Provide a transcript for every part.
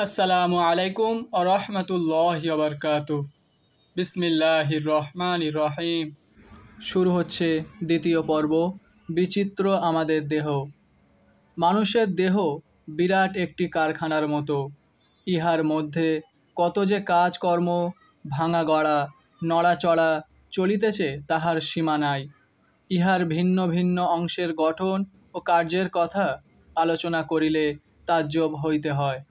আসসালামু আলাইকুম ওয়া রাহমাতুল্লাহি ওয়া বারাকাতুহু। বিসমিল্লাহির রহমানির রহিম। শুরু হচ্ছে দ্বিতীয় পর্ব, বিচিত্র আমাদের দেহ। মানুষের দেহ বিরাট একটি কারখানার মতো। ইহার মধ্যে কত যে কাজকর্ম, ভাঙা গড়া, নড়াচড়া চলিতেছে তাহার সীমা নাই। ইহার ভিন্ন ভিন্ন অংশের গঠন ও কার্যের কথা আলোচনা করিলে তাজ্জব হইতে হয়।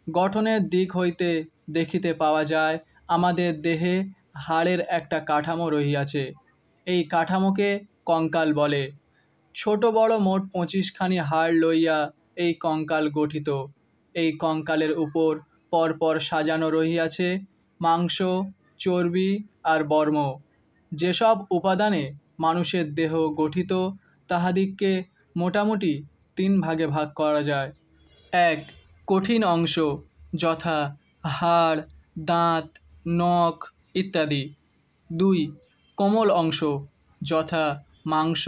গঠনের দিক হইতে দেখিতে পাওয়া যায় আমাদের দেহে হাড়ের একটা কাঠামো রহিয়াছে। এই কাঠামোকে কঙ্কাল বলে। ছোট বড় মোট 25খানি হাড় লইয়া এই কঙ্কাল গঠিত। এই কঙ্কালের উপর পরপর সাজানো রহিয়াছে মাংস, চর্বি আর বর্ম। যেসব উপাদানে মানুষের দেহ গঠিত তাহাদিগকে মোটামুটি 3 ভাগে ভাগ করা যায়। 1. কঠিন অংশ, যথা হাড়, দাঁত, নখ ইত্যাদি। 2. কোমল অংশ, যথা মাংস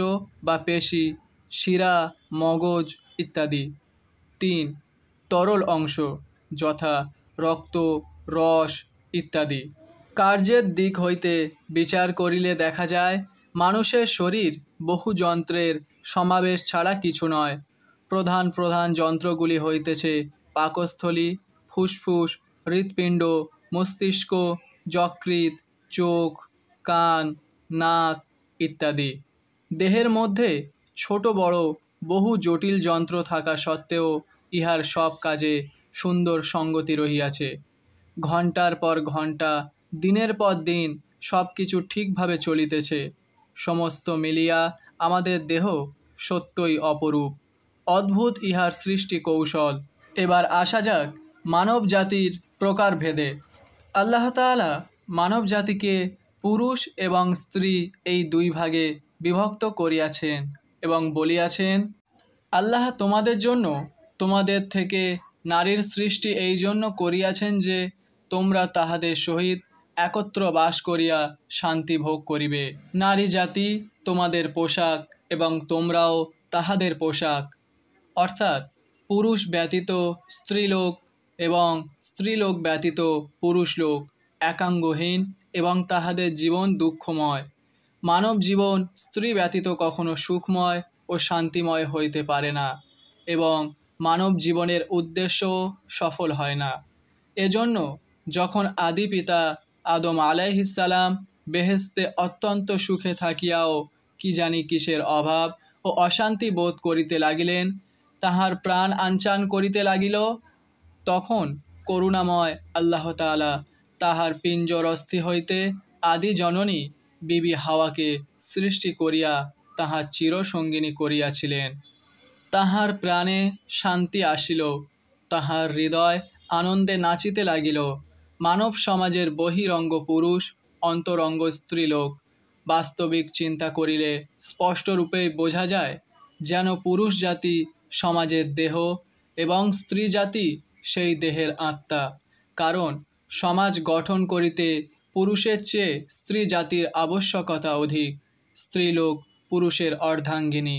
বা পেশি, শিরা, মগজ ইত্যাদি। 3. তরল অংশ, যথা রক্ত, রস ইত্যাদি। কার্যের দিক হইতে বিচার করিলে দেখা যায় মানুষের শরীর বহু যন্ত্রের সমাবেশ ছাড়া কিছু নয়। প্রধান প্রধান যন্ত্রগুলি হইতেছে পাকস্থলী, ফুসফুস, হৃৎপিণ্ড, মস্তিষ্ক, যকৃৎ, চোখ, কান, নাক ইত্যাদি। দেহের মধ্যে ছোট বড় বহু জটিল যন্ত্র থাকা সত্ত্বেও ইহার সব কাজে সুন্দর সঙ্গতি রহিয়াছে। ঘণ্টার পর ঘণ্টা, দিনের পর দিন সব কিছু ঠিকভাবে চলিতেছে। সমস্ত মিলিয়া আমাদের দেহ সত্যই অপরূপ। অদ্ভুত ইহার সৃষ্টি কৌশল। এবার আসা যাক মানব জাতির প্রকারভেদে। আল্লাহ তাআলা মানব জাতিকে পুরুষ এবং স্ত্রী এই 2 ভাগে বিভক্ত করিয়াছেন এবং বলিয়াছেন, আল্লাহ তোমাদের জন্য তোমাদের থেকে নারীর সৃষ্টি এই জন্য করিয়াছেন যে তোমরা তাহাদের সহিত একত্র বাস করিয়া শান্তি ভোগ করিবে। নারী জাতি তোমাদের পোশাক এবং তোমরাও তাহাদের পোশাক। অর্থাৎ পুরুষ ব্যতীত স্ত্রীলোক এবং স্ত্রীলোক ব্যতীত পুরুষলোক একাঙ্গহীন এবং তাহাদের জীবন দুঃখময়। মানব জীবন স্ত্রী ব্যতীত কখনো সুখময় ও শান্তিময় হইতে পারে না এবং মানব জীবনের উদ্দেশ্য সফল হয় না। এজন্য যখন আদি পিতা আদম আলাইহিসসালাম বেহেশতে অত্যন্ত সুখে থাকিয়াও কি জানি কিসের অভাব ও অশান্তি বোধ করিতে লাগিলেন, তাহার প্রাণ আনচান করিতে লাগিল, তখন করুণাময় আল্লাহ তাআলা তাহার পিঞ্জরস্থি হইতে আদি জননী বিবি হাওয়াকে সৃষ্টি করিয়া তাহার চিরসঙ্গিনী করিয়াছিলেন। তাহার প্রাণে শান্তি আসিল, তাহার হৃদয় আনন্দে নাচিতে লাগিল। মানব সমাজের বহিরঙ্গ পুরুষ, অন্তরঙ্গ স্ত্রীলোক। বাস্তবিক চিন্তা করিলে স্পষ্টরূপেই বোঝা যায় যেন পুরুষ জাতি সমাজের দেহ এবং স্ত্রী জাতি সেই দেহের আত্মা। কারণ সমাজ গঠন করিতে পুরুষের চেয়ে স্ত্রী জাতির আবশ্যকতা অধিক। স্ত্রীলোক পুরুষের অর্ধাঙ্গিনী।